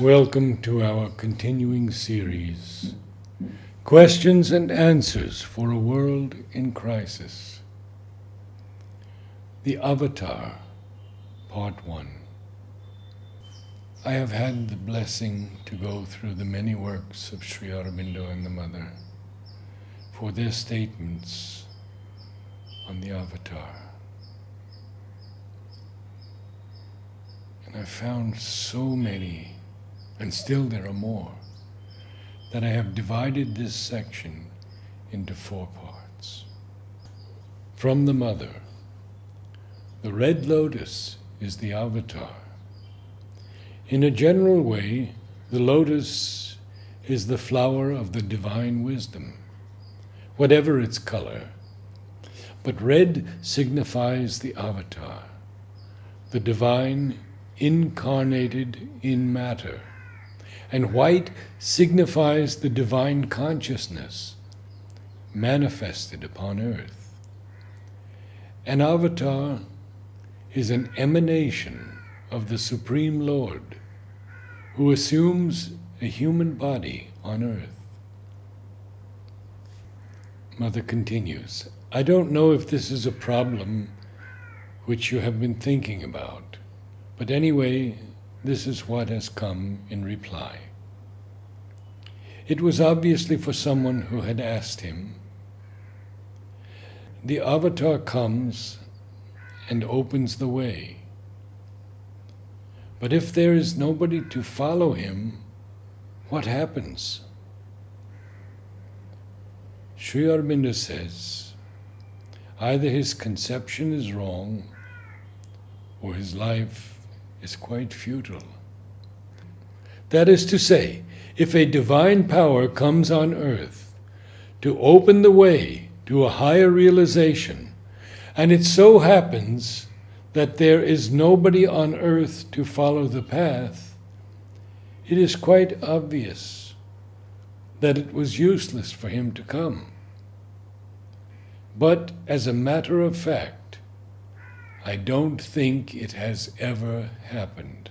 Welcome to our continuing series, Questions and Answers for a World in Crisis. The Avatar, Part 1. I have had the blessing to go through the many works of Sri Aurobindo and the Mother for their statements on the Avatar. And I found so many, and still there are more, that I have divided this section into 4 parts. From the Mother, the red lotus is the Avatar. In a general way, the lotus is the flower of the divine wisdom, whatever its color. But red signifies the Avatar, the divine incarnated in matter, and white signifies the divine consciousness manifested upon earth. An avatar is an emanation of the Supreme Lord who assumes a human body on earth. Mother continues, I don't know if this is a problem which you have been thinking about, but anyway, this is what has come in reply. It was obviously for someone who had asked him. The Avatar comes and opens the way. But if there is nobody to follow him, what happens? Sri Aurobindo says, either his conception is wrong or his life is quite futile. That is to say, if a divine power comes on earth to open the way to a higher realization, and it so happens that there is nobody on earth to follow the path, it is quite obvious that it was useless for him to come. But as a matter of fact, I don't think it has ever happened.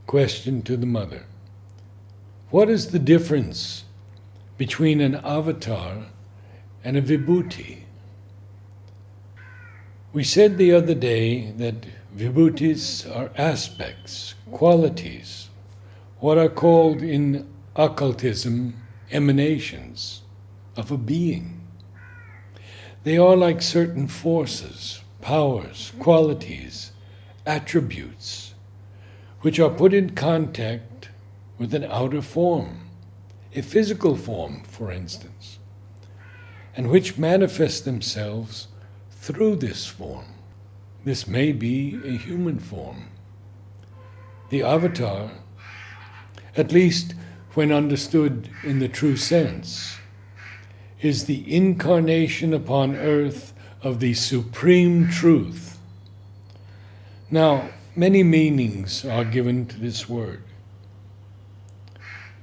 Question to the Mother. What is the difference between an avatar and a vibhuti? We said the other day that vibhutis are aspects, qualities, what are called in occultism emanations of a being. They are like certain forces, powers, qualities, attributes, which are put in contact with an outer form, a physical form, for instance, and which manifest themselves through this form. This may be a human form. The avatar, at least when understood in the true sense, is the incarnation upon earth of the supreme truth. Now, many meanings are given to this word.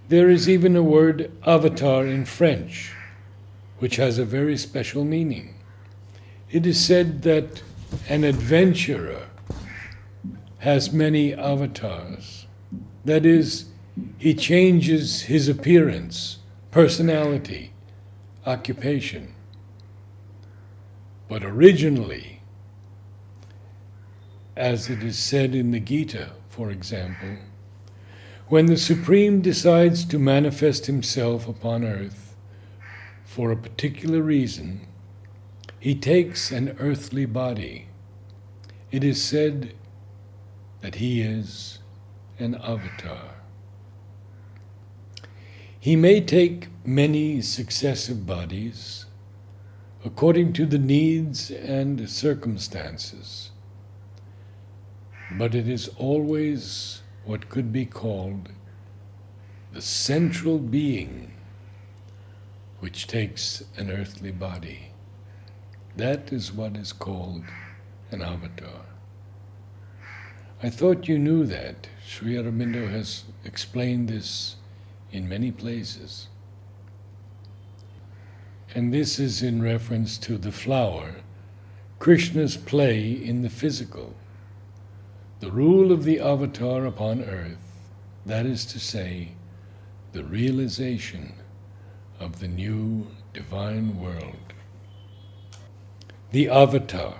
There is even a word avatar in French, which has a very special meaning. It is said that an adventurer has many avatars. That is, he changes his appearance, personality, occupation. But originally, as it is said in the Gita, for example, when the Supreme decides to manifest himself upon earth for a particular reason, he takes an earthly body. It is said that he is an avatar. He may take many successive bodies according to the needs and circumstances, but it is always what could be called the central being which takes an earthly body. That is what is called an avatar. I thought you knew that. Sri Aurobindo has explained this in many places. And this is in reference to the flower, Krishna's play in the physical. the rule of the avatar upon earth, that is to say, the realization of the new divine world. The avatar,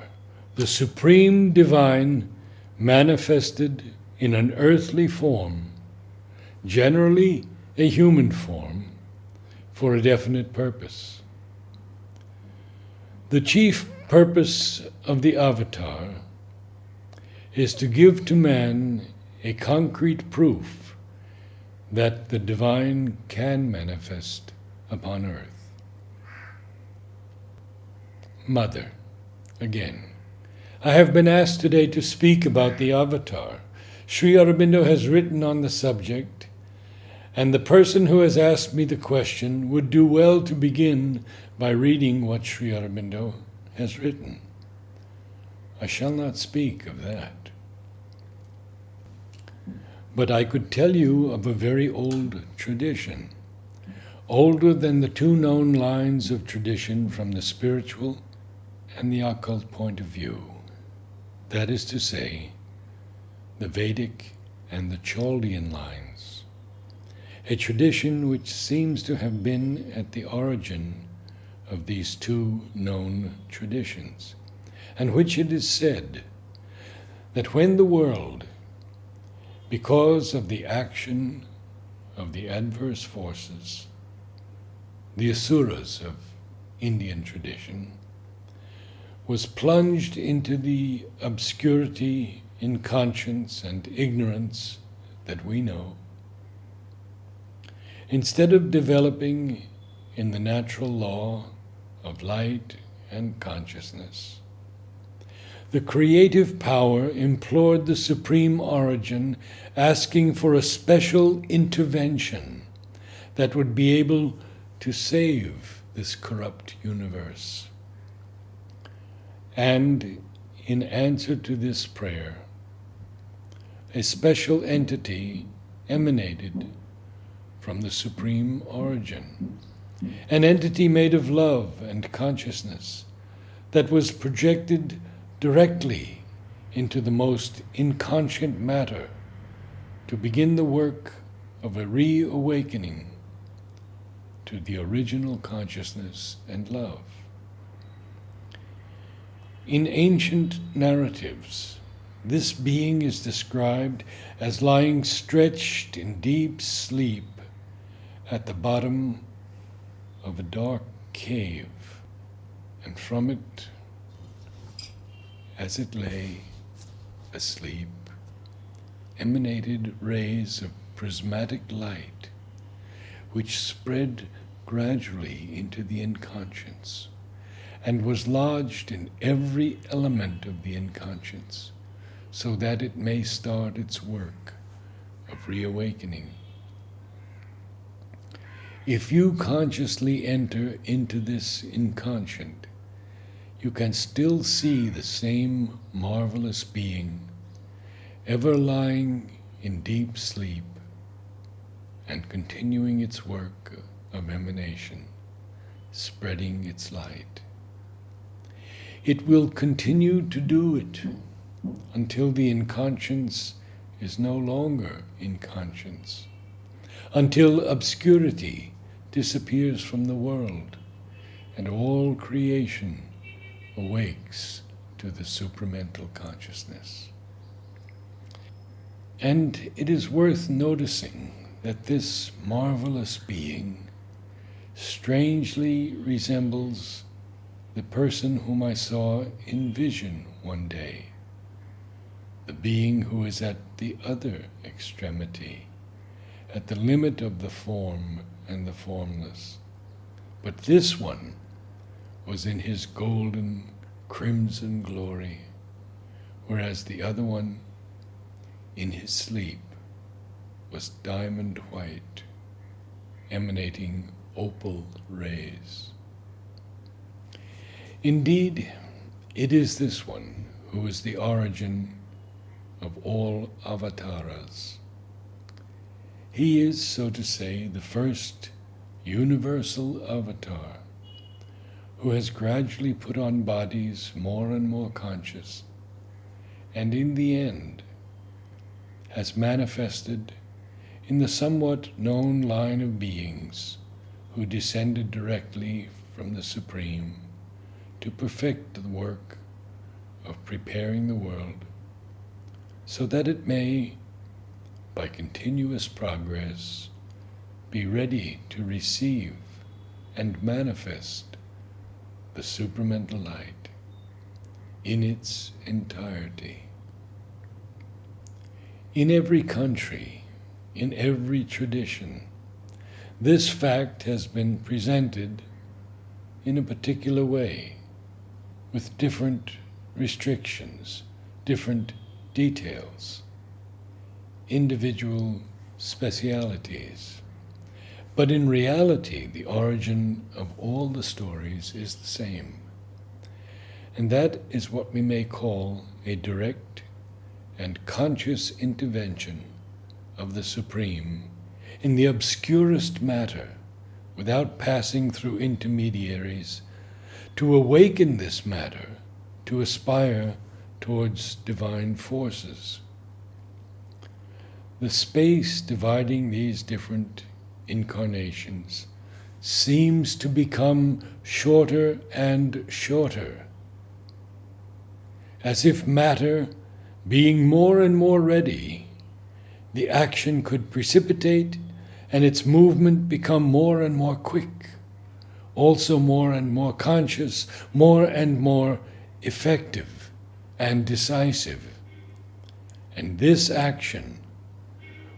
the supreme divine manifested in an earthly form, generally a human form, for a definite purpose. The chief purpose of the avatar is to give to man a concrete proof that the divine can manifest upon earth. Mother, again, I have been asked today to speak about the avatar. Sri Aurobindo has written on the subject, and the person who has asked me the question would do well to begin by reading what Sri Aurobindo has written. I shall not speak of that. But I could tell you of a very old tradition, older than the two known lines of tradition from the spiritual and the occult point of view. That is to say, the Vedic and the Chaldean lines, a tradition which seems to have been at the origin of these two known traditions, and which it is said that when the world, because of the action of the adverse forces, the asuras of Indian tradition, was plunged into the obscurity, inconscience, and ignorance that we know, instead of developing in the natural law of light and consciousness, the creative power implored the Supreme Origin, asking for a special intervention that would be able to save this corrupt universe. And in answer to this prayer, a special entity emanated from the Supreme Origin, an entity made of love and consciousness that was projected directly into the most inconscient matter to begin the work of a reawakening to the original consciousness and love. In ancient narratives, this being is described as lying stretched in deep sleep at the bottom of a dark cave, and from it, as it lay asleep, emanated rays of prismatic light, which spread gradually into the inconscience, and was lodged in every element of the inconscience, so that it may start its work of reawakening. If you consciously enter into this inconscient, you can still see the same marvelous being, ever lying in deep sleep and continuing its work of emanation, spreading its light. It will continue to do it until the inconscience is no longer inconscience, until obscurity disappears from the world and all creation awakes to the supramental consciousness. And it is worth noticing that this marvelous being strangely resembles the person whom I saw in vision one day, the being who is at the other extremity, at the limit of the form and the formless. But this one was in his golden, crimson glory, whereas the other one, in his sleep, was diamond white, emanating opal rays. Indeed, it is this one who is the origin of all avatars. He is, so to say, the first universal avatar, who has gradually put on bodies more and more conscious, and in the end has manifested in the somewhat known line of beings who descended directly from the Supreme to perfect the work of preparing the world so that it may, by continuous progress, be ready to receive and manifest the supramental light in its entirety. In every country, in every tradition, this fact has been presented in a particular way, with different restrictions, different details, individual specialities. But in reality, the origin of all the stories is the same. And that is what we may call a direct and conscious intervention of the Supreme in the obscurest matter, without passing through intermediaries, to awaken this matter, to aspire towards divine forces. The space dividing these different incarnations seems to become shorter and shorter, as if matter, being more and more ready, the action could precipitate and its movement become more and more quick, also more and more conscious, more and more effective and decisive. And this action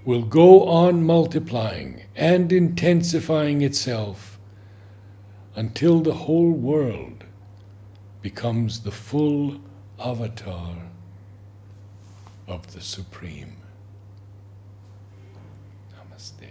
will go on multiplying and intensifying itself until the whole world becomes the full avatar of the Supreme. Namaste.